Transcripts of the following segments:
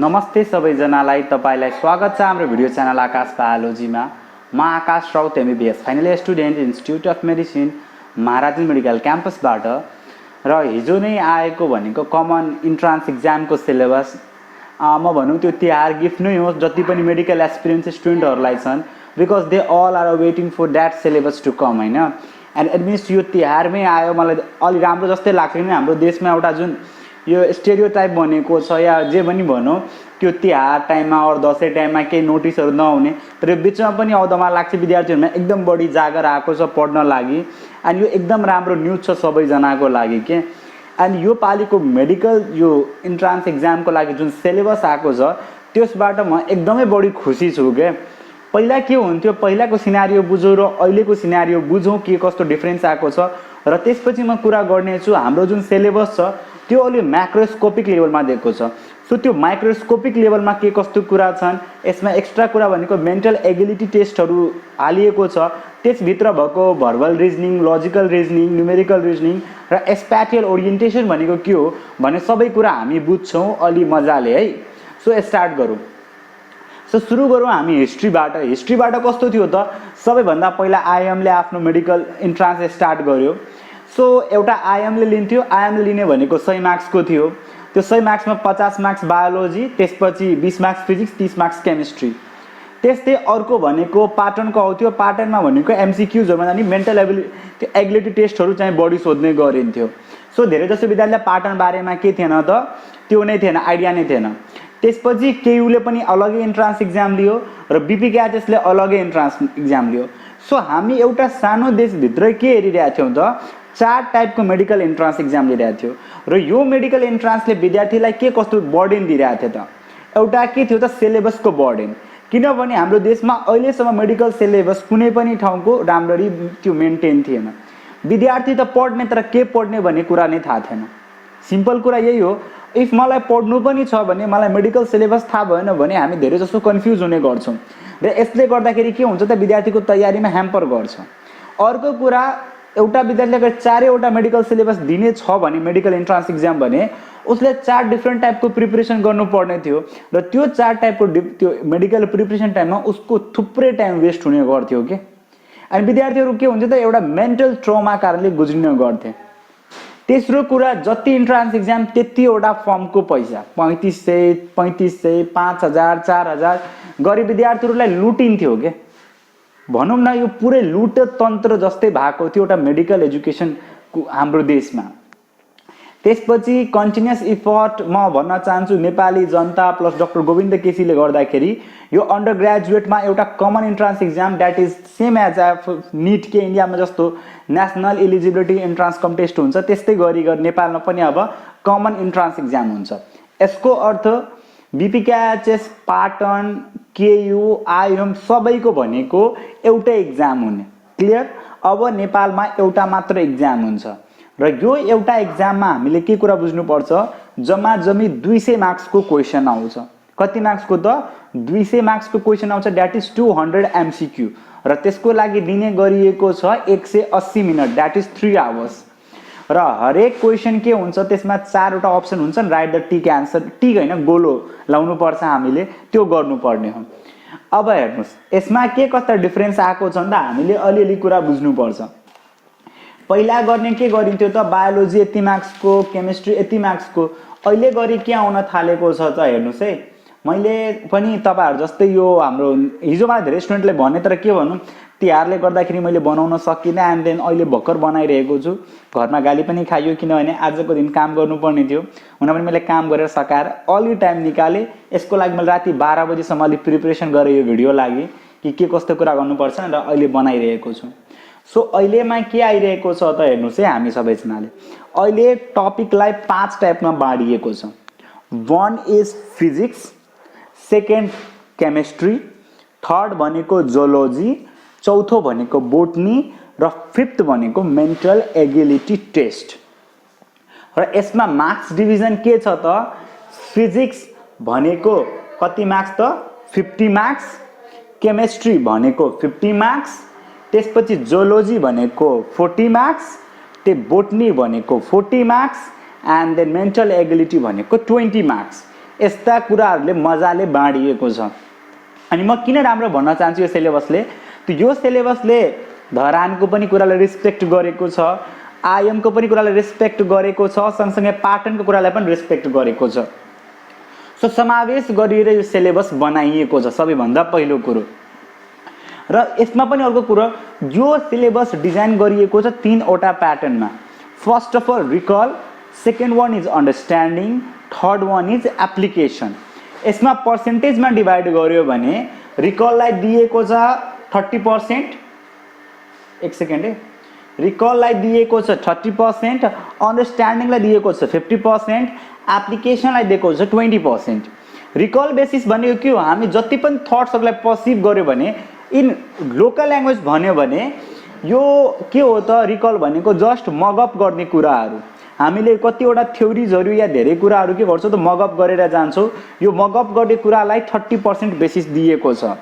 नमस्ते सबैजनालाई तपाईलाई स्वागत छ हाम्रो भिडियो च्यानल आकाश बायोलोजीमा। म Aakash Raut MBBS final year student institute of medicine Maharaj medical क्याम्पसबाट र हिजो नै आएको भनेको कमन इन्ट्रान्स एक्जामको सिलेबस म भनौँ त्यो तिहार गिफ्ट नै हो जति पनि मेडिकल एस्पिरेन्ट स्टुडेन्टहरूलाई छन्, because they all are waiting for that syllabus to come हैन। एन्ड इट मिन्स यो तिहारमै आयो, मलाई अलि राम्रो जस्तै लाग्दैन। हाम्रो देशमा एउटा जुन यो स्टेरियोटाइप बनेको छ या जे पनि भनौँ, त्यो तिहार टाइममा अरू दसैँ टाइममा केही नोटिसहरू नहुने, तर यो बिचमा पनि आउँदा मलाई लाग्छ विद्यार्थीहरूमा एकदम बढी जागर आएको छ पढ्न लागि। एन्ड यो एकदम राम्रो न्युज छ सबैजनाको लागि के। एन्ड यो पालिको मेडिकल यो इन्ट्रान्स एक्जामको लागि जुन सिलेबस आएको छ त्यसबाट म एकदमै बढी खुसी छु के। पहिला के हुन्थ्यो, पहिलाको सिनारियो बुझौँ र अहिलेको सिनारियो बुझौँ के कस्तो डिफ्रेन्स आएको छ, र त्यसपछि म कुरा गर्नेछु हाम्रो जुन सिलेबस छ त्यो अलि म्याक्रोस्कोपिक लेभलमा दिएको छ। सो त्यो माइक्रोस्कोपिक लेभलमा के कस्तो कुरा छन्, यसमा एक्स्ट्रा कुरा भनेको मेन्टल एबिलिटी टेस्टहरू हालिएको छ। त्यसभित्र भएको verbal reasoning, logical reasoning, numerical reasoning र स्प्याटियल ओरिएन्टेसन भनेको के हो भने सबै कुरा हामी बुझ्छौँ अलि मजाले है। सो स्टार्ट गरौँ। सो सुरु गरौँ हामी हिस्ट्रीबाट। हिस्ट्रीबाट कस्तो थियो त, सबैभन्दा पहिला आइएमले आफ्नो मेडिकल इन्ट्रान्स स्टार्ट गर्यो। सो एउटा आइएमले लिन्थ्यो, आइएमले लिने भनेको 100 मार्क्सको थियो। त्यो 100 मार्क्समा 50 मार्क्स बायोलोजी, त्यसपछि 20 मार्क्स फिजिक्स, 30 मार्क्स केमिस्ट्री। त्यस्तै अर्को भनेको पाटनको आउँथ्यो। पाटनमा भनेको एमसिक्युजहरूमा जाने मेन्टल एबिलिटी टेस्टहरू चाहिँ बढी सोध्ने गरिन्थ्यो। सो धेरै जसो विद्यार्थीलाई पाटन बारेमा के थिएन त, त्यो नै थिएन, आइडिया नै थिएन। त्यसपछि केयुले पनि अलगै इन्ट्रान्स एक्जाम लियो र बिपिकेएचएसले अलगै इन्ट्रान्स एक्जाम लियो। सो हामी एउटा सानो देशभित्र के हेरिरहेको थियौँ त, 4 टाइपको मेडिकल इन्ट्रान्स एक्जाम लिइरहेको थियो। र यो मेडिकल इन्ट्रान्सले विद्यार्थीलाई के कस्तो बर्डन दिइरहेको थियो त, एउटा के थियो त, सिलेबसको बर्डन। किनभने हाम्रो देशमा अहिलेसम्म मेडिकल सिलेबस कुनै पनि ठाउँको राम्ररी त्यो मेन्टेन थिएन। विद्यार्थी त पढ्ने, तर के पढ्ने भन्ने कुरा नै थाहा थिएन। सिम्पल कुरा यही हो। इफ मलाई पढ्नु पनि छ भने मलाई मेडिकल सिलेबस थाहा भएन भने हामी धेरै जसो कन्फ्युज हुने गर्छौँ, र यसले गर्दाखेरि के हुन्छ त, विद्यार्थीको तयारीमा ह्याम्पर गर्छ। अर्को कुरा, एउटा विद्यार्थीले अगर 4वटा मेडिकल सिलेबस दिने छ भने मेडिकल इन्ट्रान्स एक्जाम भने उसले 4 डिफ्रेन्ट टाइपको प्रिपरेसन गर्नुपर्ने थियो, र त्यो 4 टाइपको त्यो मेडिकल प्रिपरेसन टाइममा उसको थुप्रै टाइम वेस्ट हुने गर्थ्यो के। अनि विद्यार्थीहरू के हुन्छ त, एउटा मेन्टल ट्रमा कारणले गुज्रिने गर्थे। तेस्रो कुरा, जति इन्ट्रान्स एक्जाम त्यतिवटा फर्मको पैसा 3500, 5000, 4000 गरी विद्यार्थीहरूलाई लुटिन्थ्यो के। भनौँ न यो पुरै लुट तन्त्र जस्तै भएको थियो एउटा मेडिकल एजुकेसन हाम्रो देशमा। त्यसपछि कन्टिन्युस इफर्ट म भन्न चाहन्छु नेपाली जनता प्लस डाक्टर गोविन्द केसीले गर्दाखेरि यो अन्डर ग्रेजुएटमा एउटा common entrance exam that is same as NEET के इन्डियामा जस्तो नेसनल इलिजिबिलिटी इन्ट्रान्स कम्टेस्ट हुन्छ, त्यस्तै गरी नेपालमा पनि अब कमन इन्ट्रान्स एक्जाम हुन्छ। यसको अर्थ बिपिकेएचएस, पाटन, केयु, आइएम सबैको भनेको एउटै एक्जाम हुने। क्लियर? अब नेपालमा एउटा मात्र एक्जाम हुन्छ, र यो एउटा एक्जाममा हामीले के कुरा बुझ्नुपर्छ, जम्मा जम्मी 200 मार्क्सको क्वेसन आउँछ। कति मार्क्सको त, 200 मार्क्सको क्वेसन आउँछ, द्याट इज 200 एमसिक्यू, र त्यसको लागि दिने गरिएको छ 180 मिनट, द्याट इज 3 आवर्स। र हरेक क्वेसन के हुन्छ त्यसमा 4वटा अप्सन हुन्छन्, राइट द टिक एन्सर, टिक होइन गोलो लाउनु पर्छ हामीले, त्यो गर्नुपर्ने हो। अब हेर्नुहोस् यसमा के कस्ता डिफ्रेन्स आएको छ नि त, हामीले अलिअलि कुरा बुझ्नुपर्छ। पहिला गर्ने के गरिन्थ्यो त, बायोलोजी यति मार्क्सको, केमिस्ट्री यति मार्क्सको। अहिले गरी के आउन थालेको छ त, हेर्नुहोस् है, मैले पनि तपाईँहरू जस्तै यो हाम्रो हिजो मलाई धेरै स्टुडेन्टले भने, तर के भनौँ तिहारले गर्दाखेरि मैले बनाउन सकिनँ। एन्ड देन अहिले भर्खर बनाइरहेको छु। घरमा गाली पनि खाइयो किनभने आजको दिन काम गर्नुपर्ने थियो, हुन पनि मैले काम गरेर सकाएर अलि टाइम निकालेँ। यसको लागि मैले राति 12 बजीसम्म अलिक प्रिपरेसन गरेँ यो भिडियो लागि कि के कस्तो कुरा गर्नुपर्छ, र अहिले बनाइरहेको छु। सो अहिलेमा के आइरहेको छ त, हेर्नुहोस् है, हामी सबैजनाले अहिले टपिकलाई 5 टाइपमा बाँडिएको छ। 1 is physics, 2nd chemistry, 3rd भनेको जोलोजी, 4थो भनेको बोटनी, र 5th भनेको मेन्टल एबिलिटी टेस्ट। र यसमा मार्क्स डिभिजन के छ त, फिजिक्स भनेको कति मार्क्स त, 50 मार्क्स, केमिस्ट्री भनेको 50 मार्क्स, त्यसपछि जोलोजी भनेको 40 मार्क्स, त्यो बोटनी भनेको 40 marks, and then mental ability भनेको 20 मार्क्स। यस्ता कुराहरूले मजाले बाँडिएको छ। अनि म किन राम्रो भन्न चाहन्छु यो सिलेबसले, यो सिलेबसले धरानको पनि कुरालाई रेस्पेक्ट गरेको छ, आयामको पनि कुरालाई रेस्पेक्ट गरेको छ, सँगसँगै पाटनको कुरालाई पनि रेस्पेक्ट गरेको छ। सो समावेश गरिएर यो सिलेबस बनाइएको छ सबैभन्दा पहिलो कुरो। र यसमा पनि अर्को कुरो, यो सिलेबस डिजाइन गरिएको छ 3 वटा प्याटर्नमा। First of all recall, second one is understanding, third one is application. यसमा पर्सेन्टेजमा डिभाइड गर्यो भने रिकललाई दिएको छ 30%, एक सेकेन्ड है, रिकललाई दिएको छ 30%, अन्डरस्ट्यान्डिङलाई दिएको छ 50%, एप्लिकेसनलाई दिएको छ 20%। रिकल बेसिस भनेको के हो, हामी जति पनि थट्सहरूलाई पर्सिभ गर्यो भने इन लोकल ल्याङ्ग्वेज भन्यो भने यो के हो त, रिकल भनेको जस्ट मगअप गर्ने कुराहरू। हामीले कतिवटा थ्योरिजहरू या धेरै कुराहरू के गर्छौँ त मगअप गरेर जान्छौँ। यो मगअप गर्ने कुरालाई 30% बेसिस दिएको छ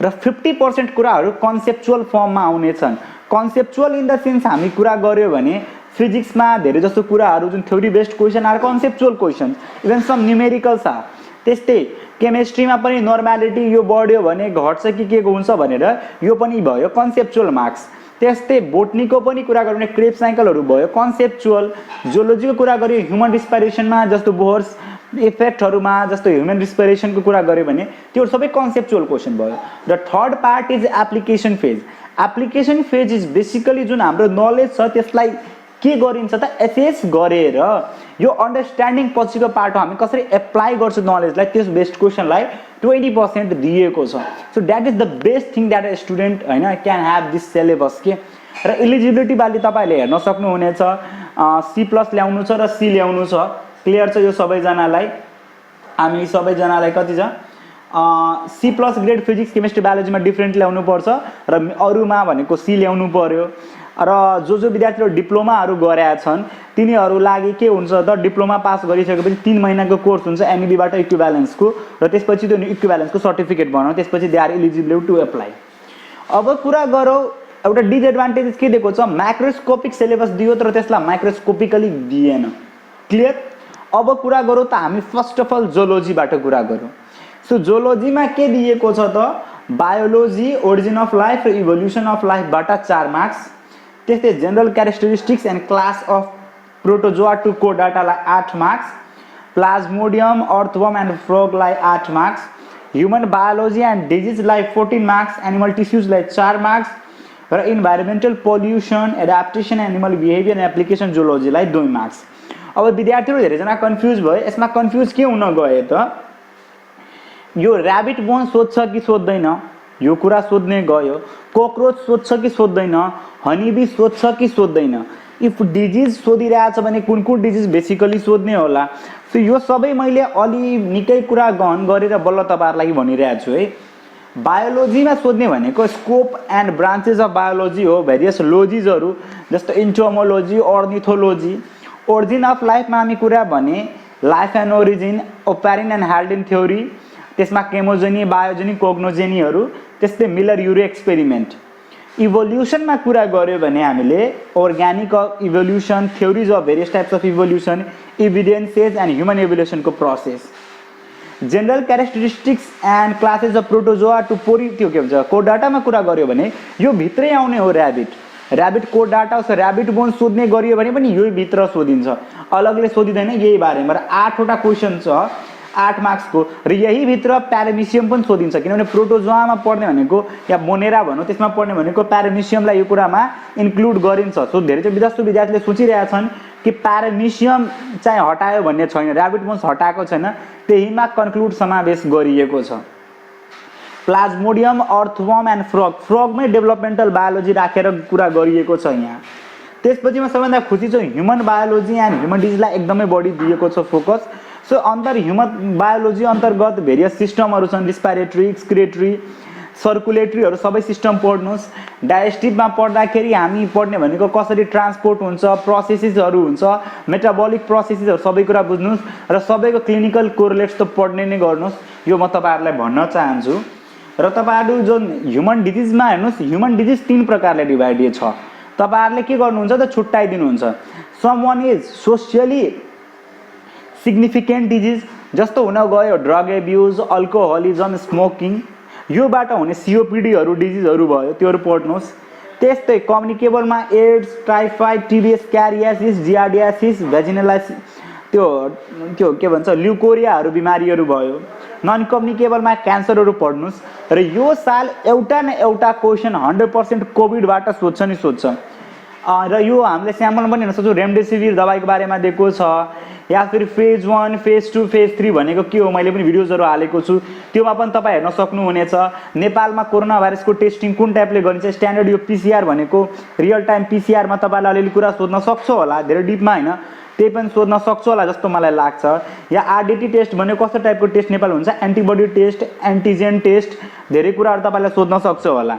र 50% कुराहरू कन्सेप्चुअल फर्ममा आउनेछन्। कन्सेप्चुअल इन द सेन्स हामी कुरा गर्यो भने फिजिक्समा धेरै जस्तो कुराहरू जुन theory based question are conceptual question, even some numericals are. त्यस्तै केमिस्ट्रीमा पनि नर्मालिटी यो बढ्यो भने घट्छ कि के हुन्छ भनेर यो पनि भयो कन्सेप्चुअल मार्क्स। त्यस्तै बोटनीको पनि कुरा गर्यो भने क्रेब साइकलहरू भयो कन्सेप्चुअल। जियोलोजीको कुरा गर्यो ह्युमन रिस्पिरेसनमा जस्तो बोहर्स इफेक्टहरूमा जस्तो ह्युमन रिस्पिरेसनको कुरा गर्यो भने त्यो सबै कन्सेप्चुअल क्वेसन भयो। र third part is application phase. Application phase is basically जुन हाम्रो नलेज छ त्यसलाई के गरिन्छ त एसेस गरेर यो अन्डरस्ट्यान्डिङ पछिको पार्ट हो, हामी कसरी एप्लाई गर्छौँ नलेजलाई, त्यस बेस्ड क्वेसनलाई 20% दिएको छ। So that is the best thing that a student होइन क्यान ह्याभ दिस सिलेबस के। र इलिजिबिलिटी बाली तपाईँले हेर्न सक्नुहुनेछ, C+ ल्याउनु छ र C ल्याउनु छ। क्लियर छ यो सबैजनालाई? हामी सबैजनालाई कति छ, C+ ग्रेड फिजिक्स केमिस्ट्री बायोलोजीमा डिफ्रेन्ट ल्याउनु पर्छ र अरूमा भनेको C ल्याउनु पर्यो। र जो विद्यार्थीहरू डिप्लोमाहरू गरेका छन् तिनीहरू लागि के हुन्छ त, डिप्लोमा पास गरिसकेपछि 3 महिनाको कोर्स हुन्छ एनइबीबाट इक्विभ्यालेन्सको, र त्यसपछि त्यो इक्विभ्यालेन्सको सर्टिफिकेट बनाउँ, त्यसपछि they are eligible to apply. अब कुरा गरौँ एउटा डिसएडभान्टेजेस के दिएको छ, माइक्रोस्कोपिक सिलेबस दियो तर त्यसलाई माइक्रोस्कोपिकली दिएन। क्लियर? अब कुरा गरौँ त हामी फर्स्ट अफ अल जोलोजीबाट कुरा गरौँ। सो जोलोजीमा के दिएको छ त, बायोलोजी, ओरिजिन अफ लाइफ र इभोल्युसन अफ लाइफबाट 4 मार्क्स। त्यस्तै general characteristics and class of protozoa to कोडाटालाई 8 मार्क्स, प्लाज्मोडियम, अर्थवर्म एन्ड फ्रॉगलाई 8 मार्क्स, ह्युमन बायोलोजी एन्ड डिजिजलाई 14 मार्क्स, एनिमल टिस्युजलाई 4 मार्क्स र environmental pollution, adaptation, animal behaviour and application जोलोजीलाई 2 marks. अब विद्यार्थीहरू धेरैजना कन्फ्युज भयो। यसमा कन्फ्युज के हुन गए त, यो ऱ्याबिट बोन सोध्छ कि सोध्दैन यो कुरा सोध्ने गयो, कोक्रोच सोध्छ कि सोध्दैन, हनीबी सोध्छ कि सोध्दैन, इफ डिजिज सोधिरहेछ भने कुन कुन डिजिज बेसिकली सोध्ने होला। सो यो सबै मैले अलि निकै कुरा गहन गरेर बल्ल तपाईँहरूलाई भनिरहेको छु है। बायोलोजीमा सोध्ने भनेको scope and branches of biology हो, भेरियस लोजिजहरू जस्तो इन्टोमोलोजी, अर्निथोलोजी। ओरिजिन अफ लाइफमा हामी कुरा भने life and origin, Oparin and Haldane theory, त्यसमा केमोजेनी, बायोजेनी, कोग्नोजेनीहरू, त्यस्तै मिलर युरे एक्सपेरिमेन्ट। इभोल्युसनमा कुरा गर्यो भने हामीले organic evolution, theories of various types of evolution, evidences and human इभोल्युसनको process. General characteristics and classes of protozoa to त्यो के भन्छ कोडाटामा कुरा गर्यो भने यो भित्रै आउने हो ऱ्याबिट कोडाटा। ऱ्याबिट बोन सोध्ने गरियो भने पनि यही भित्र सोधिन्छ, अलगले सोधिँदैन यही बारेमा। र 8 वटा क्वेसन छ 8 मार्क्सको, र यही भित्र प्यारामिसियम पनि सोधिन्छ, किनभने प्रोटोजोआमा पढ्ने भनेको या मोनेरा भनौँ त्यसमा पढ्ने भनेको प्यारामिसियमलाई यो कुरामा इन्क्लुड गरिन्छ। सो धेरै चाहिँ जस्तो विद्यार्थीले सोचिरहेछन् कि प्यारामिसियम चाहिँ हटायो भन्ने छैन, ऱ्याबिट बोन्स हटाएको छैन, त्यहीमा कन्क्लुड समावेश गरिएको छ। प्लाज्मोडियम, अर्थवर्म एन्ड फ्रगमै डेभलपमेन्टल बायोलोजी राखेर कुरा गरिएको छ यहाँ। त्यसपछि म सबैभन्दा खुसी छु ह्युमन बायोलोजी एन्ड ह्युमन डिजिजलाई एकदमै बढी दिएको छ फोकस। सो अन्तर ह्युमन बायोलोजी अन्तर्गत भेरियस सिस्टमहरू छन्, रेस्पिरेटरी, एक्सक्रिटरी, सर्कुलेटरीहरू सबै सिस्टम पढ्नुहोस्। डाइजेस्टिभमा पढ्दाखेरि हामी पढ्ने भनेको कसरी ट्रान्सपोर्ट हुन्छ, प्रोसेसेसहरू हुन्छ, मेटाबोलिक प्रोसेसेसहरू सबै कुरा बुझ्नुहोस् र सबैको क्लिनिकल कोरिलेट्स त पढ्ने नै गर्नुहोस्। यो म तपाईँहरूलाई भन्न चाहन्छु। र तपाईँहरू जुन ह्युमन डिजिजमा हेर्नुहोस्, ह्युमन डिजिज 3 प्रकारले डिभाइडेड छ। तपाईँहरूले के गर्नुहुन्छ त छुट्टाइदिनुहुन्छ। Some one is socially significant disease, जस्तो हुन गयो ड्रग एब्युज, अल्कोहलिजम, स्मोकिङ, योबाट हुने सिओपिडीहरू डिजिजहरू भयो त्योहरू पढ्नुहोस्। त्यस्तै कम्युनिकेबलमा एड्स, टाइफाइड, टिबिएस, क्यारियासिस, जियार्डियासिस, भेजिनलाइसिस, त्यो के भन्छ ल्युकोरियाहरू बिमारीहरू भयो। नन कम्युनिकेबलमा क्यान्सरहरू पढ्नुहोस्। र यो साल एउटा न एउटा क्वेसन 100% कोभिडबाट सोध्छ नि सोध्छ। र यो हामीले स्याम्पल पनि हेर्न सक्छौँ, रेमडेसिभिर दबाईको बारेमा दिएको छ, या फिर फेज 1, फेज 2, फेज 3 भनेको के हो मैले पनि भिडियोजहरू हालेको छु, त्योमा पनि तपाईँ हेर्न सक्नुहुनेछ। नेपालमा कोरोना भाइरसको टेस्टिङ कुन टाइपले गरिन्छ, स्ट्यान्डर्ड यो पिसिआर भनेको रियल टाइम पिसिआरमा तपाईँलाई अलिअलि कुरा सोध्न सक्छ होला, धेरै डिपमा होइन, त्यही पनि सोध्न सक्छु होला जस्तो मलाई लाग्छ। या आरडिटी टेस्ट भनेको कस्तो टाइपको टेस्ट नेपाल हुन्छ, एन्टिबडी टेस्ट, एन्टिजेन टेस्ट, धेरै कुराहरू तपाईँलाई सोध्न सक्छ होला।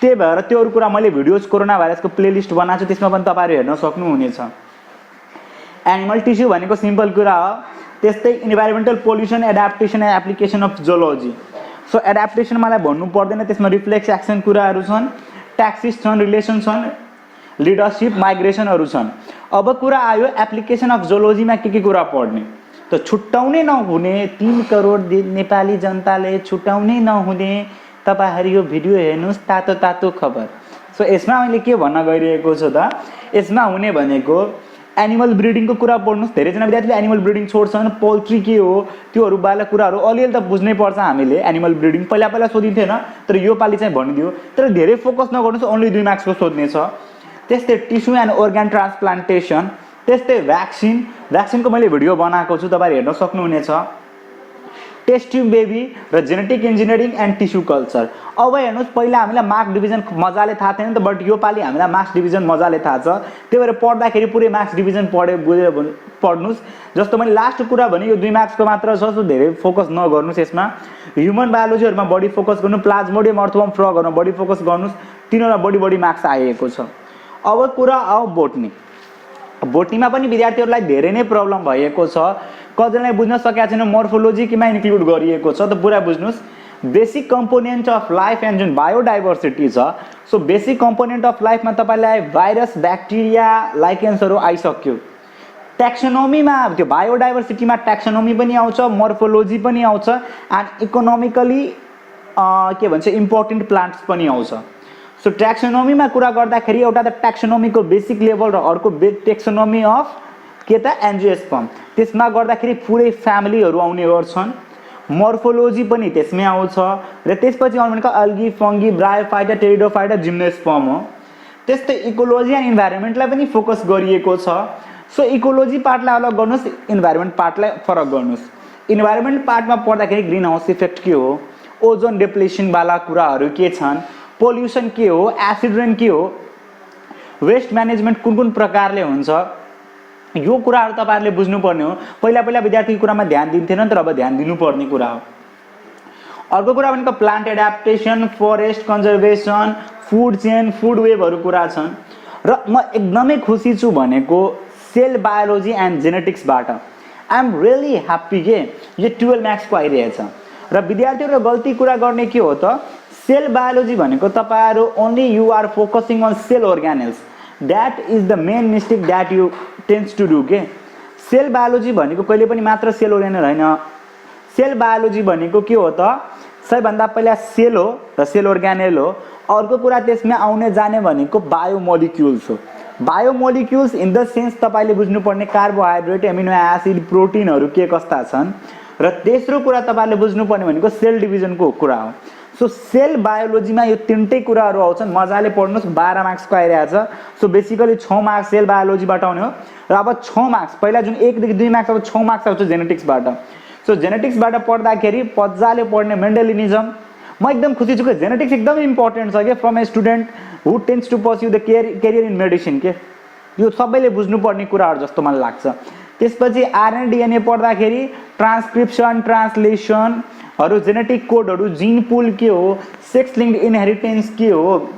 त्यही भएर त्योहरू कुरा मैले भिडियोज कोरोना भाइरसको प्लेलिस्ट बनाएको छु, त्यसमा पनि तपाईँहरू हेर्न सक्नुहुनेछ। एनिमल टिस्यु भनेको सिम्पल कुरा हो। त्यस्तै environmental pollution, adaptation and application of zoology. So adaptation मलाई भन्नु पर्दैन, त्यसमा रिफ्लेक्स एक्सन कुराहरू छन्, ट्याक्सिस छन्, रिलेसन छन्, लिडरसिप, माइग्रेसनहरू छन्। अब कुरा आयो एप्लिकेसन अफ जोलोजीमा के कुरा पढ्ने, त छुट्याउनै नहुने 3 करोड नेपाली जनताले छुट्याउनै नहुने तपाईहरु यो भिडियो हेर्नुस्, तातो तातो खबर। सो यसमा मैले के भन्न गइरहेको छु त, यसमा हुने भनेको एनिमल ब्रिडिङको कुरा पढ्नुस्। धेरैजना विद्यार्थीले एनिमल ब्रिडिङ छोड्छन्, पोल्ट्री के हो त्योहरू बाला कुराहरू अलिअलि त बुझ्नै पर्छ हामीले। एनिमल ब्रिडिङ पहिला पहिला सोधिन्थेन, तर यो पालि चाहिँ भनिदियो, तर धेरै फोकस नगर्नुस्, ओन्ली 2 मार्क्सको सोध्ने छ। त्यस्तै टिस्यु एन्ड organ ट्रान्सप्लान्टेसन, त्यस्तै भ्याक्सिनको मैले भिडियो बनाएको छु, तपाईहरु हेर्न सक्नुहुनेछ। टेस्ट ट्युब बेबी र genetic engineering and tissue culture. अब हेर्नुस्, पहिला हामीलाई मार्क्स डिभिजन मजाले थाहा थिएन त, बट यो पालि हामीलाई मार्क्स डिभिजन मजाले थाहा छ। त्यही भएर पढ्दाखेरि पुरै मार्क्स डिभिजन बुझेर पढ्नुस्। जस्तो मैले लास्ट कुरा भने यो 2 मार्क्सको मात्र छ, सो धेरै फोकस नगर्नुस् यसमा। ह्युमन बायोलोजीहरुमा बढी फोकस गर्नु, प्लाज्मोडियम अर्थवर्म फ्रगहरुमा बढी फोकस गर्नुस्, तिनीहरुमा बढी मार्क्स आएको छ। अब कुरा आऊ बोटनी। बोटनीमा पनि विद्यार्थीहरुलाई धेरै नै प्रब्लम भएको छ, कतिजनाले बुझ्न सकेका छैन। मोर्फोलोजी केमा इन्क्लुड गरिएको छ त पुरा बुझ्नुस्। Basic component of life and जुन बायोडाइभर्सिटी छ, सो बेसिक कम्पोनेन्ट अफ लाइफमा तपाईलाई भाइरस, ब्याक्टेरिया, लाइकेन्सहरु आइसक्यो। ट्याक्सोनोमीमा त्यो बायोडाइभर्सिटीमा ट्याक्सोनोमी पनि आउँछ, मोर्फोलोजी पनि आउँछ, एन्ड इकोनोमिकली के भन्छ इम्पोर्टेन्ट प्लान्ट्स पनि आउँछ। सो ट्याक्सोनोमीमा कुरा गर्दाखेरि एउटा त ट्याक्सोनोमीको बेसिक लेभल र अर्को टेक्सोनोमी अफ के त एन्जियोस्पर्म, त्यसमा गर्दाखेरि पुरै फ्यामिलीहरु आउने गर्छन्। मोर्फोलोजी पनि त्यसमै आउँछ, र त्यसपछि आउने भनेको algae, fungi, bryophyta, pteridophyta, gymnosperm हो। त्यस्तै इकोलोजी एन्ड इन्भाइरोमेन्टलाई पनि फोकस गरिएको छ। सो इकोलोजी पार्टलाई अलग गर्नुस्, इन्भाइरोमेन्ट पार्टलाई फरक गर्नुस्। इन्भाइरोमेन्ट पार्टमा पढ्दाखेरि ग्रीन हाउस इफेक्ट के हो, ओजोन डिप्लेसन वाला कुराहरू के छन्, पोल्युसन के हो, एसिड रेन के हो, वेस्ट म्यानेजमेन्ट कुन कुन प्रकारले हुन्छ, यो कुराहरू तपाईहरुले बुझ्नुपर्ने हो। पहिला पहिला विद्यार्थीको कुरामा ध्यान दिन्थेन, तर अब ध्यान दिनुपर्ने कुरा हो। अर्को कुरा भनेको plant adaptation, forest conservation, food chain, food वेबहरु कुरा छन्। र म एकदमै खुसी छु भनेको सेल बायोलोजी एन्ड जेनेटिक्सबाट। आई एम रियली ह्याप्पी के यो 12 मार्क्सको आइरहेछ। र विद्यार्थीहरुले गल्ती कुरा गर्ने के हो त, सेल बायोलोजी भनेको तपाईहरु only you are focusing on cell organelles, that is the main mistake that you tend to do के। सेल बायोलोजी भनेको कहिले पनि मात्र सेल अर्गानेल हैन। सेल बायोलोजी भनेको के हो त, सबैभन्दा पहिला सेल हो र सेल अर्गानेल हो। अर्को कुरा त्यसमा आउने जाने भनेको बायोमोलिक्युल्स हो। बायोमोलिक्युल्स इन द सेन्स तपाईले बुझ्नुपर्ने कार्बोहाइड्रेट, एमिनो एसिड, प्रोटिनहरु के कस्ता छन्। र तेस्रो कुरा तपाईले बुझ्नुपर्ने भनेको सेल डिभिजनको कुरा हो। सो सेल बायोलोजीमा यो तीनटै कुराहरू आउँछन्, मजाले पढ्नुस्। 12 मार्क्सको आइरहेछ। सो बेसिकली 6 मार्क्स सेल बायोलोजीबाट आउने हो। र अब 6 मार्क्स पहिला जुन 1 देखि 2 मार्क्स, अब 6 मार्क्स आउँछ जेनेटिक्सबाट। सो जेनेटिक्सबाट पढ्दाखेरि मजाले पढ्ने मेन्डेलिनिजम। म एकदम खुसी छु कि जेनेटिक्स एकदम इम्पोर्टेन्ट छ के from a student who tends to pursue the career in medicine के। यो सबैले बुझ्नुपर्ने कुराहरू जस्तो मलाई लाग्छ। त्यसपछि आरएनए डीएनए पढ्दाखेरि ट्रान्सक्रिप्सन, ट्रान्सलेसनहरु, जेनेटिक कोडहरु, जिन पुल के हो, सेक्स लिङ्क्ड इनहेरिटेन्स के हो,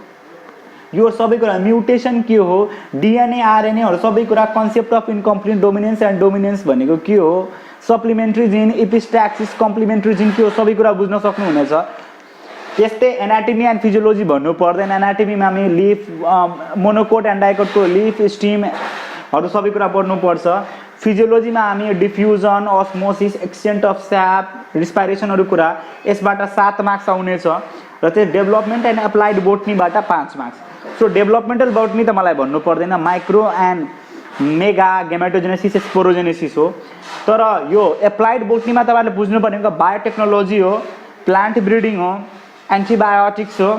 यो सबै कुरा, म्युटेसन के हो, डीएनए आरएनएहरु सबै कुरा, concept of incomplete dominance and dominance भनेको के हो, सप्लिमेन्ट्री जिन, एपिस्ट्याक्सिस, कम्प्लिमेन्ट्री जिन के हो, सबै कुरा बुझ्न सक्नुहुनेछ। त्यस्तै एनाटोमी एन्ड फिजियोलोजी भन्नु पर्दैन। एनाटोमीमा हामी लिफ, मोनोकोट एन्ड डाइकोटको लिफ, स्टिमहरु सबै कुरा पढ्नु पर्छ। फिजियोलोजीमा हामी diffusion, osmosis, exchange of sap, रेस्पिरेसनहरु कुरा यसबाट 7 मार्क्स आउने छ र त्यो डेभलपमेन्ट एन्ड एप्लाइड बोटनीबाट 5 मार्क्स। सो डेभलपमेन्टल बोटनी त मलाई भन्नु पर्दैन, micro and mega gametogenesis sporogenesis हो। तर यो एप्लाइड बोटनीमा तपाईहरुले बुझ्नु पर्नेको बायोटेक्नोलोजी हो, प्लान्ट ब्रिडिङ हो, एन्टिबायोटिक्स हो,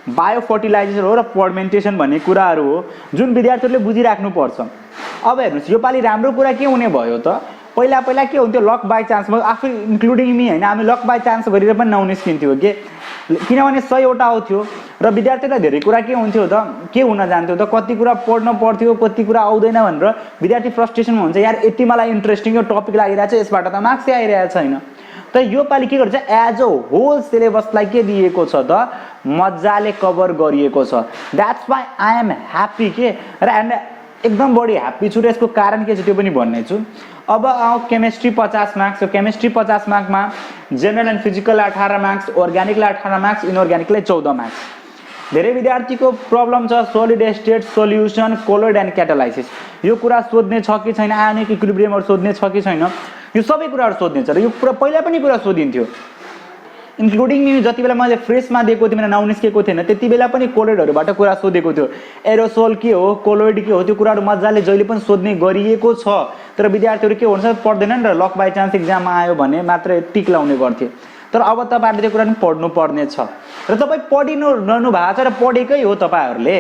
बायो फर्टिलाइजर हो र फर्मेन्टेसन भन्ने कुराहरू हो जुन विद्यार्थीहरूले बुझिराख्नु पर्छ। अब हेर्नुस् यो पालि राम्रो कुरा के हुने भयो त, पहिला के हुन्थ्यो लक बाई चान्स, आफै इन्क्लुडिङ मी हैन, हामी लक बाई चान्स गरेर पनि ननिस्किन्थ्यो के, किनभने 100 वटा आउँथ्यो र विद्यार्थीलाई धेरै कुरा के हुन्थ्यो त, के हुन जान्थ्यो त, कति कुरा पढ्न पर्थ्यो कति कुरा आउँदैन भनेर विद्यार्थी फ्रस्ट्रेसनमा हुन्छ, यार यति मलाई इन्ट्रेस्टिङ यो टपिक लागिरहेछ यसबाट त मार्क्सै आइरहेको छैन। तर यो पालि के गर्छ, एज अ होल सिलेबसलाई के दिएको छ त, मजाले कभर गरिएको छ। That's why I am happy के, र एन्ड एकदम बढी ह्याप्पी छु र यसको कारण के छ त्यो पनि भन्ने छु। अब केमिस्ट्री 50 मार्क्स, केमिस्ट्री 50 मार्क्समा जेनरल एन्ड फिजिकल 18 मार्क्स, अर्ग्यानिकलाई 18 मार्क्स, इनअर्ग्यानिकलाई 14 मार्क्स। धेरै विद्यार्थीको प्रब्लम छ solid state solution, colloid and catalysis, यो कुरा सोध्ने छ कि छैन, आयोनिक इक्विलिब्रियमहरु सोध्ने छ कि छैन, यो सबै कुराहरु सोध्ने छ र यो पहिला पनि कुरा सोधिन्थ्यो। इन्क्लुडिङ मी जति बेला मैले फ्रेसमा दिएको थिएँ, मेरो ननिस्केको थिएन त्यति बेला पनि कोलोइडहरुबाट कुरा सोधेको थियो, एरोसोल के हो, कोलोइड के हो, त्यो कुराहरु मजाले जहिले पनि सोध्ने गरिएको छ। तर विद्यार्थीहरु के हुन्छ पढ्दैनन् र लक बाइ चान्स एक्जाममा आयो भने मात्र टिक लाउने गर्थे। तर अब तपाईहरुले त्यो कुरा पनि पढ्नु पर्ने छ र तपाई पढिरहनु भएको छ र पढेकै हो। तपाईहरुले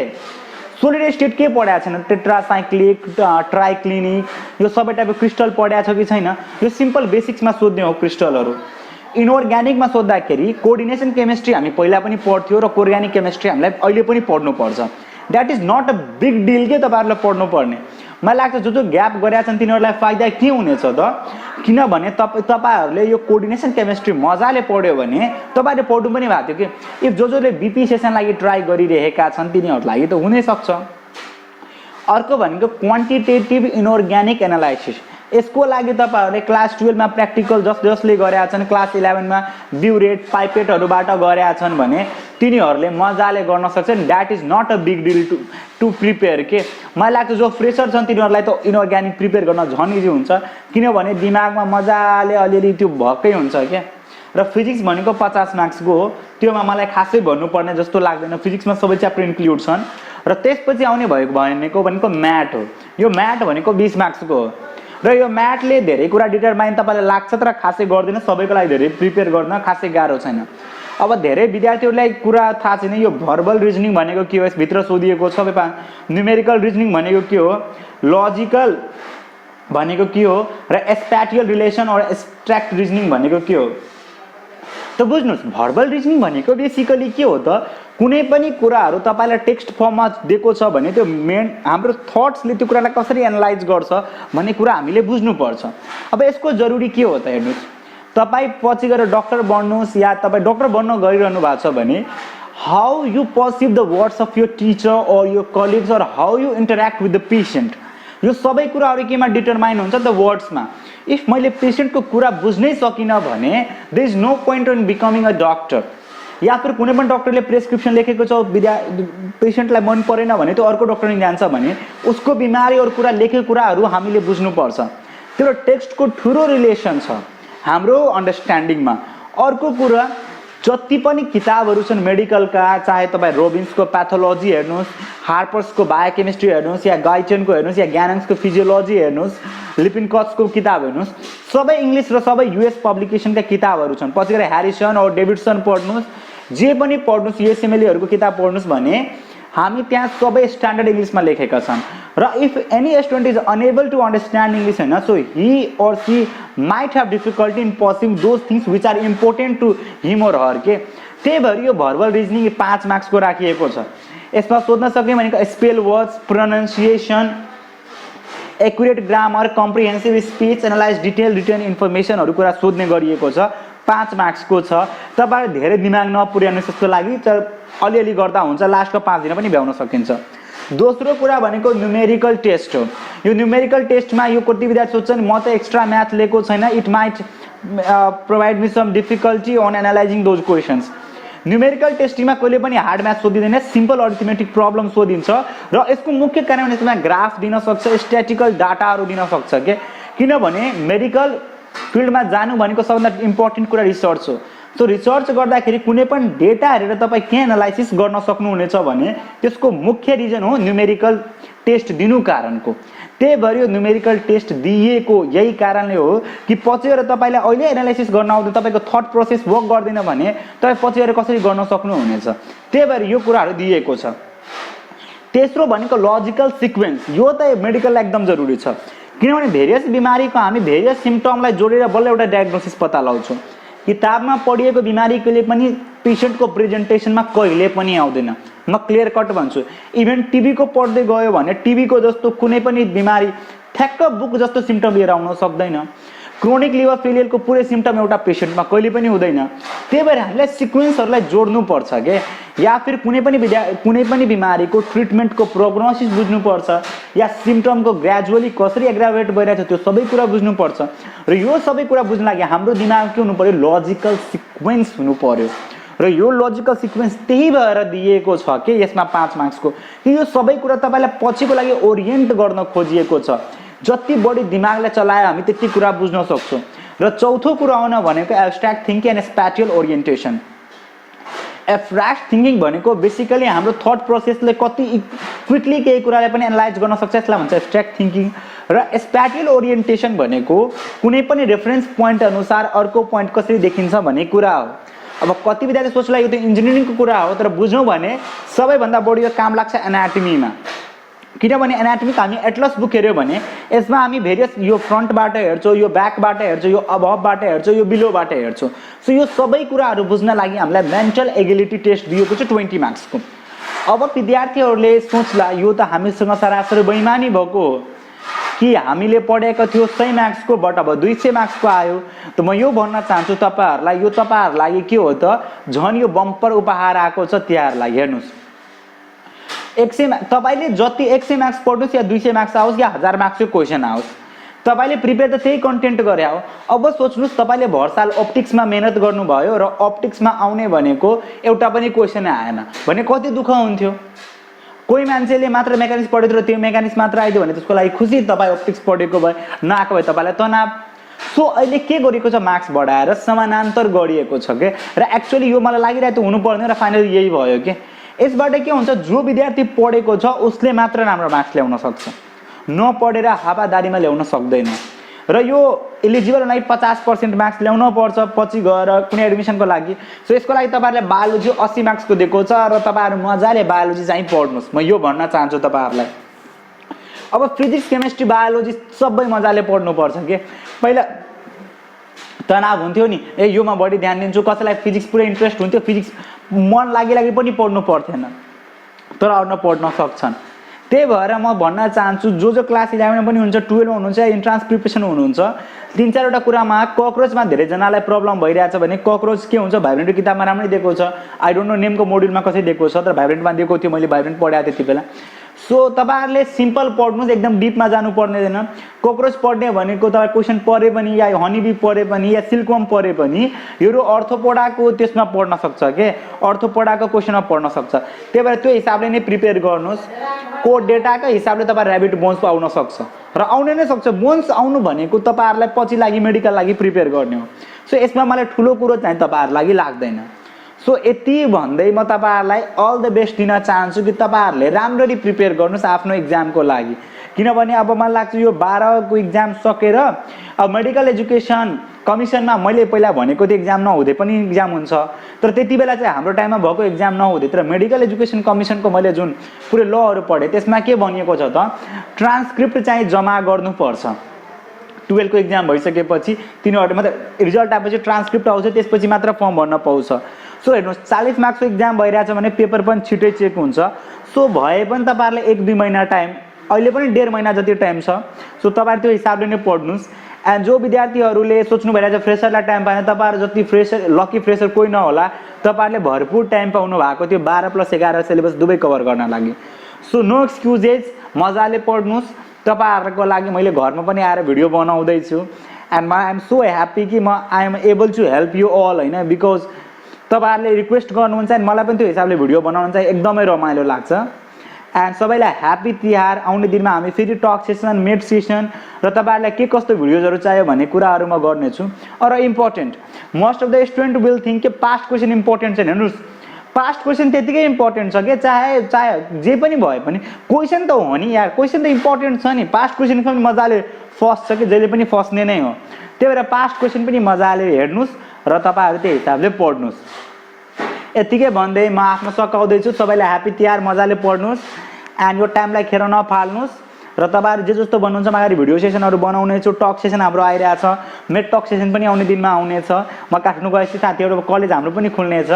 सोलिड स्टेट के पढाएको छैन, टेट्रासाइक्लिक, ट्राइक्लिनिक, यो सबै टाइपको क्रिस्टल पढाएको छ कि छैन, यो सिम्पल बेसिक्समा सोध्ने हो क्रिस्टलहरु। इनअर्ग्यानिकमा सोध्दाखेरि कोअर्डिनेसन केमिस्ट्री हामी पहिला पनि पढ्थ्यो र कोअर्ग्यानिक केमिस्ट्री हामीलाई अहिले पनि पढ्नु पर्छ। That is not a big deal के तपाईहरुले पढ्नु पर्ने। मलाई लाग्छ जो ग्याप गरेका छन् तिनीहरूलाई फाइदा के हुनेछ त, किनभने तपाईहरुले यो कोअर्डिनेसन केमिस्ट्री मजाले पढ्यो भने तपाईहरुले पढ्नु पनि भएको थियो कि, इफ जसले बीपी सेसन लागि ट्राई गरिरहेका छन् तिनीहरुलाई त हुनै सक्छ। अर्को भनेको क्वान्टिटेटिभ इनअर्ग्यानिक एनालाइसिस, यसको लागि तपाईहरुले क्लास 12 मा प्र्याक्टिकल जसले गरेका छन्, क्लास 11 मा ब्युरेट पाइपेटहरुबाट गरेका छन् भने तिनीहरुले मजाले गर्न सक्छन्। That is not a big deal to prepare के। मलाई लाग्छ जो फ्रेशर छन् तिनीहरुलाई त इनअर्ग्यानिक प्रिपेयर गर्न झन् इजी हुन्छ, किनभने दिमागमा मजाले अलिअलि त्यो भकै हुन्छ के। र फिजिक्स भनेको 50 मार्क्सको हो, त्योमा मलाई खासै भन्नुपर्ने जस्तो लाग्दैन, फिजिक्समा सबै च्याप्टर इन्क्लुड छन्। र त्यसपछि आउने भनेको म्याथ हो, यो म्याथ भनेको 20 मार्क्सको हो र यो म्याथले धेरै कुरा डिटरमाइन तपाईलाई लाग्छ तर खासै गर्दैन, सबैको लागि धेरै प्रिपेयर गर्न खासै गाह्रो छैन। अब धेरै विद्यार्थीहरूलाई कुरा थाहा छैन यो भर्बल रिजनिङ भनेको के हो, यसभित्र सोधिएको छ। न्युमेरिकल रिजनिङ भनेको के हो, लजिकल भनेको के हो र स्प्याटियल रिलेसन अर एब्स्ट्र्याक्ट रिजनिङ भनेको के हो। त बुझ्नुस् भर्बल रिजनिङ भनेको बेसिकली के हो त, कुनै पनि कुराहरु तपाईलाई टेक्स्ट फर्ममा दिएको छ भने त्यो मेन हाम्रो थट्सले त्यो कुरालाई कसरी एनालाइज गर्छ भन्ने कुरा हामीले बुझ्नु पर्छ। अब यसको जरुरी के हो त हेर्नुस्, तपाई पछि गएर डाक्टर बन्नुस् या तपाई डाक्टर बन्न गइरहनु भएको छ भने how you perceive the words of your teacher or your colleagues or how you interact with the patient, यो सबै कुराहरु केमा डिटरमाइन हुन्छ त वर्ड्समा। इफ मैले पेशेन्टको कुरा बुझ्नै सकिन भने there is no point in becoming a doctor. या फिर कुनै पनि डाक्टरले प्रेस्क्रिप्सन लेखेको छ पेशेन्टलाई मन परेन भने त्यो अर्को डाक्टर नि जान्छ भने उसको बिमारी और कुरा लेखेको कुराहरु हामीले बुझ्नु पर्छ। त्यो टेक्स्टको ठूलो रिलेसन छ हाम्रो अन्डरस्ट्यान्डिङमा। अर्को कुरा जति पनि किताबहरु छन् मेडिकलका, चाहे तपाई रोबिन्सको प्याथोलोजी हेर्नुस्, हार्पर्सको बायोकेमिस्ट्री हेर्नुस् या गाइचनको हेर्नुस् या ग्यानङ्सको फिजियोलोजी हेर्नुस्, लिपिनकट्सको किताब हेर्नुस्, सबै इंग्लिश र सबै यूएस पब्लिकेसनका किताबहरु छन्। पछि गएर ह्यारिसन और डेभिडसन पढ्नुस्, जे पनि पढ्नुस्, यूएसएमएलहरुको किताब पढ्नुस् भने हामी त्यहाँ सबै स्ट्यान्डर्ड इंग्लिशमा लेखेका छन्। र if any student is unable to understand English हैन, so he or she might have difficulty in parsing those things which are important to him or her के। त्यही भएर यो भर्बल रिजनिङ 5 मार्क्सको राखिएको छ। यसमा सोध्न सक्ने भनेको spell words, pronunciation, accurate grammar, comprehensive speech, analyse detail written इन्फर्मेसनहरु कुरा सोध्ने गरिएको छ। 5 मार्क्सको छ। तपाईहरु धेरै दिमाग नपुर्याउनु त्यसको लागि अलिअलि गर्दा हुन्छ, लास्टको 5 दिन पनि भ्याउन सकिन्छ। दोस्रो कुरा भनेको न्युमेरिकल टेस्ट हो। यो न्युमेरिकल टेस्टमा यो कति विद्यार्थी सोच्छन् म त एक्स्ट्रा म्याथ लिएको छैन, it might provide me some difficulty on analysing those questions. Numerical टेस्टिङमा कहिले पनि हार्ड म्याथ सोधिदैन, सिम्पल अरिथमेटिक प्रब्लम सोधिन्छ र यसको मुख्य कारण यसमा ग्राफ दिन सक्छ, स्ट्याटिकल डाटाहरु दिन सक्छ के। किनभने मेडिकल फिल्डमा जानु भनेको सबभन्दा इम्पोर्टेन्ट कुरा रिसर्च हो। सो रिसर्च गर्दाखेरि कुनै पनि डेटा हेरेर तपाईँ के एनालाइसिस गर्न सक्नुहुनेछ भने त्यसको मुख्य रिजन हो न्युमेरिकल टेस्ट दिनु कारणको। त्यही भएर यो न्युमेरिकल टेस्ट दिएको यही कारणले हो कि पछि गएर तपाईँलाई अहिले एनालाइसिस गर्न आउँदा तपाईँको थट प्रोसेस वर्क गर्दैन भने तपाईँ पछि गएर कसरी गर्न सक्नुहुनेछ। त्यही भएर यो कुराहरू दिएको छ। तेस्रो भनेको लजिकल सिक्वेन्स, यो त मेडिकललाई एकदम जरुरी छ किनभने भेरियस बिमारीको हामी भेरियस सिम्पटमलाई जोडेर बल्ल एउटा डायग्नोसिस पत्ता लगाउँछौँ। किताबमा पढिएको बिमारी कहिले पनि पेसेन्टको प्रेजेन्टेसनमा कहिले पनि आउँदैन। म क्लियर कट भन्छु, इभन टिबीको पढ्दै गयो भने टिबीको जस्तो कुनै पनि बिमारी ठ्याक्क बुक जस्तो सिम्पटम लिएर आउन सक्दैन। क्रोनिक लिभर फेलियरको पुरै सिम्पटम एउटा पेसेन्टमा कहिले पनि हुँदैन। त्यही भएर हामीलाई सिक्वेन्सहरूलाई जोड्नुपर्छ के, या फिर कुनै पनि बिमारीको ट्रिटमेन्टको प्रोग्नोसिस बुझ्नुपर्छ या सिम्पटमको ग्रेजुअली कसरी एग्राभेट भइरहेको छ त्यो सबै कुरा बुझ्नुपर्छ। र यो सबै कुरा बुझ्न लागि हाम्रो दिमाग के हुनु पर्यो, लजिकल सिक्वेन्स हुनु पर्यो। र यो लजिकल सिक्वेन्स त्यही भएर दिएको छ कि यसमा 5 मार्क्सको कि यो सबै कुरा तपाईँलाई पछिको लागि ओरिएन्ट गर्न खोजिएको छ। जति बढी दिमागलाई चलायो हामी त्यति कुरा बुझ्न सक्छौँ। र चौथो कुरा आउन भनेको abstract thinking and spatial orientation. Abstract thinking भनेको बेसिकली हाम्रो थट प्रोसेसले कति क्विकली केही कुरालाई पनि एनालाइज गर्न सक्छ, यसलाई भन्छ एब्स्ट्र्याक्ट थिङ्किङ। र स्प्याटियल ओरिएन्टेसन भनेको कुनै पनि रेफरेन्स पोइन्ट अनुसार अर्को पोइन्ट कसरी देखिन्छ भन्ने कुरा हो। अब कति विद्यार्थी सोच्ला यो त इन्जिनियरिङको कुरा हो, तर बुझ्यौँ भने सबैभन्दा बढी यो काम लाग्छ एनाटमीमा। किनभने एनाटमिक हामी एटलस बुक हेऱ्यौँ भने यसमा हामी भेरियस यो फ्रन्टबाट हेर्छौँ, यो ब्याकबाट हेर्छौँ, यो अबभबाट हेर्छौँ, यो बिलोबाट हेर्छौँ। सो यो सबै कुराहरू बुझ्न लागि हामीलाई मेन्टल एबिलिटी टेस्ट दिएको छ 20 मार्क्सको। अब विद्यार्थीहरूले सोच्ला यो त हामीसँग सरासरी बेइमानी भएको हो कि हामीले पढेको थियो 100 मार्क्सको बट अब 200 मार्क्सको आयो। त म यो भन्न चाहन्छु तपाईँहरूलाई, यो तपाईँहरूलाई के हो त झन् यो बम्पर उपहार आएको छ त्यहाँहरूलाई। हेर्नुहोस् 100 तपाईँले जति 100 मार्क्स पढ्नुहोस् या 200 मार्क्स आओस् या 1000 मार्क्सको क्वेसन आओस्, तपाईँले प्रिपेयर त त्यही कन्टेन्ट गरे हो। अब सोच्नुहोस् तपाईँले भर साल अप्टिक्समा मेहनत गर्नुभयो र अप्टिक्समा आउने भनेको एउटा पनि क्वेसन आएन भने कति दुःख हुन्थ्यो। कोही मान्छेले मात्र मेकानिक्स पढेको र त्यो मेकानिक्स मात्र आइदियो भने त्यसको लागि खुसी, तपाईँ अप्टिक्स पढेको भए नआएको भए तपाईँलाई तनाव। सो अहिले के गरेको छ, मार्क्स बढाएर समानान्तर गरिएको छ के। र एक्चुअली यो मलाई लागिरहेको हुनु पर्ने र फाइनली यही भयो कि यसबाट के हुन्छ, जो विद्यार्थी पढेको छ उसले मात्र राम्रो मार्क्स ल्याउन सक्छ, नपढेर हावादारीमा ल्याउन सक्दैन। र यो एलिजिबल हुनलाई 50% मार्क्स ल्याउन पर्छ पछि गएर कुनै एडमिसनको लागि। सो यसको लागि तपाईँहरूले बायोलोजी 80 मार्क्सको दिएको छ र तपाईँहरू मजाले बायोलोजी चाहिँ पढ्नुहोस्, म यो भन्न चाहन्छु तपाईँहरूलाई। अब फिजिक्स केमिस्ट्री बायोलोजी सबै मजाले पढ्नुपर्छ कि। पहिला तनाव हुन्थ्यो नि, योमा बढी ध्यान दिन्छु, कसैलाई फिजिक्स पुरै इन्ट्रेस्ट हुन्थ्यो, फिजिक्स मन लागि पनि पढ्नु पर्थेन, तर अरू पढ्न सक्छन्। त्यही भएर म भन्न चाहन्छु जो क्लास 11 पनि हुन्छ, 12 हुनुहुन्छ या इन्ट्रान्स प्रिपरेसन हुनुहुन्छ, 3-4वटा कुरामा कक्रोचमा धेरैजनालाई प्रब्लम भइरहेछ भने कक्रोच के हुन्छ भाइब्रेन्टको किताबमा राम्रै दिएको छ। आई डोन्ट नो नेमको मोड्युलमा कसरी दिएको छ, तर भाइब्रेन्टमा दिएको थियो, मैले भाइब्रेन्ट पढाएको थिएँ त्यति बेला। सो तपाईँहरूले सिम्पल पढ्नुहोस्, एकदम डिपमा जानु पर्ने छैन। कक्रोच पढ्ने भनेको तपाईँ क्वेसन पढे पनि या हनीबी पढे पनि या सिल्कवर्म पढे पनि यो अर्थोपोडाको त्यसमा पढ्न सक्छ के, अर्थोपोडाको क्वेसनमा पढ्न सक्छ। त्यही भएर त्यो हिसाबले नै प्रिपेयर गर्नुहोस्। कोड डेटाको हिसाबले तपाईँ ऱ्याबिट बोन्स आउन सक्छ र आउन नै सक्छ। बोन्स आउनु भनेको तपाईँहरूलाई पछि लागि मेडिकल लागि प्रिपेयर गर्ने हो। सो यसमा मलाई ठुलो कुरो चाहिँ तपाईँहरू लागि लाग्दैन। सो यति भन्दै म तपाईँहरूलाई अल द बेस्ट दिन चाहन्छु कि तपाईँहरूले राम्ररी प्रिपेयर गर्नुहोस् आफ्नो इक्जामको लागि। किनभने अब मलाई लाग्छ यो 12 को इक्जाम सकेर अब मेडिकल एजुकेसन कमिसनमा मैले पहिला भनेको थियो इक्जाम नहुँदै पनि इक्जाम हुन्छ, तर त्यति बेला चाहिँ हाम्रो टाइममा भएको इक्जाम नहुँदै, तर मेडिकल एजुकेसन कमिसनको मैले जुन पुरै लहरू पढेँ त्यसमा के भनिएको छ त ट्रान्सक्रिप्ट चाहिँ जम्मा गर्नुपर्छ। 12 को इक्जाम भइसकेपछि तिनीहरू मतलब रिजल्ट आएपछि ट्रान्सक्रिप्ट आउँछ, त्यसपछि मात्र फर्म भर्न पाउँछ। सो हेर्नुहोस् 40 मार्क्सको इक्जाम भइरहेछ भने पेपर पनि छिटै चेक हुन्छ। सो भए पनि तपाईँहरूले 1-2 महिना टाइम, अहिले पनि 1.5 महिना जति टाइम छ। सो तपाईँहरू त्यो हिसाबले नै पढ्नुहोस्। एन्ड जो विद्यार्थीहरूले सोच्नु भइरहेछ फ्रेसरलाई टाइम पाएन, तपाईँहरू जति फ्रेसर लकी फ्रेसर कोही नहोला, तपाईँहरूले भरपुर टाइम पाउनु भएको थियो 12+11 सिलेबस दुवै कभर गर्न लागि। सो नो एक्सक्युजेस, मजाले पढ्नुहोस्। तपाईँहरूको लागि मैले घरमा पनि आएर भिडियो बनाउँदैछु and I am so happy कि I am able to help you all होइन, बिकज तपाईँहरूले रिक्वेस्ट गर्नुहुन्छ अनि मलाई पनि त्यो हिसाबले भिडियो बनाउनु चाहिँ एकदमै रमाइलो लाग्छ। एन्ड सबैलाई ह्याप्पी तिहार। आउने दिनमा हामी फेरि टक सेसन, मेड सेसन र तपाईँहरूलाई के कस्तो भिडियोजहरू चाहियो भन्ने कुराहरू म गर्नेछु। र important, most of the student will think कि पास्ट क्वेसन इम्पोर्टेन्ट छैन। हेर्नुहोस्, पास्ट क्वेसन त्यतिकै इम्पोर्टेन्ट छ कि चाहे जे पनि भए पनि क्वेसन त हो नि यार, क्वेसन त इम्पोर्टेन्ट छ नि। पास्ट क्वेसन पनि मजाले फस्छ कि जहिले पनि फस्ने नै हो। त्यही भएर पास्ट क्वेसन पनि मजाले हेर्नुहोस् र तपाईँहरू त्यही हिसाबले पढ्नुहोस्। यतिकै भन्दै म आफ्नो सकाउँदैछु। सबैलाई ह्याप्पी तिहार, मजाले पढ्नुहोस् एन्ड यो टाइमलाई खेर नफाल्नुहोस्। र तपाईँहरू जे जस्तो भन्नुहुन्छ म अगाडि भिडियो सेसनहरू बनाउने छु। टक सेसन हाम्रो आइरहेछ, मेड टक सेसन पनि आउने दिनमा आउनेछ। म काठमाडौँ गएपछि साथीहरू कलेज हाम्रो पनि खुल्नेछ।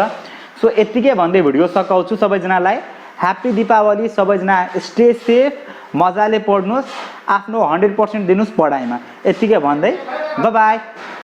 सो यतिकै भन्दै भिडियो सकाउँछु। सबैजनालाई ह्याप्पी दीपावली। सबैजना स्टे सेफ, मजाले पढ्नुहोस्, आफ्नो 100% दिनुहोस् पढाइमा। यतिकै भन्दै बाई बाई।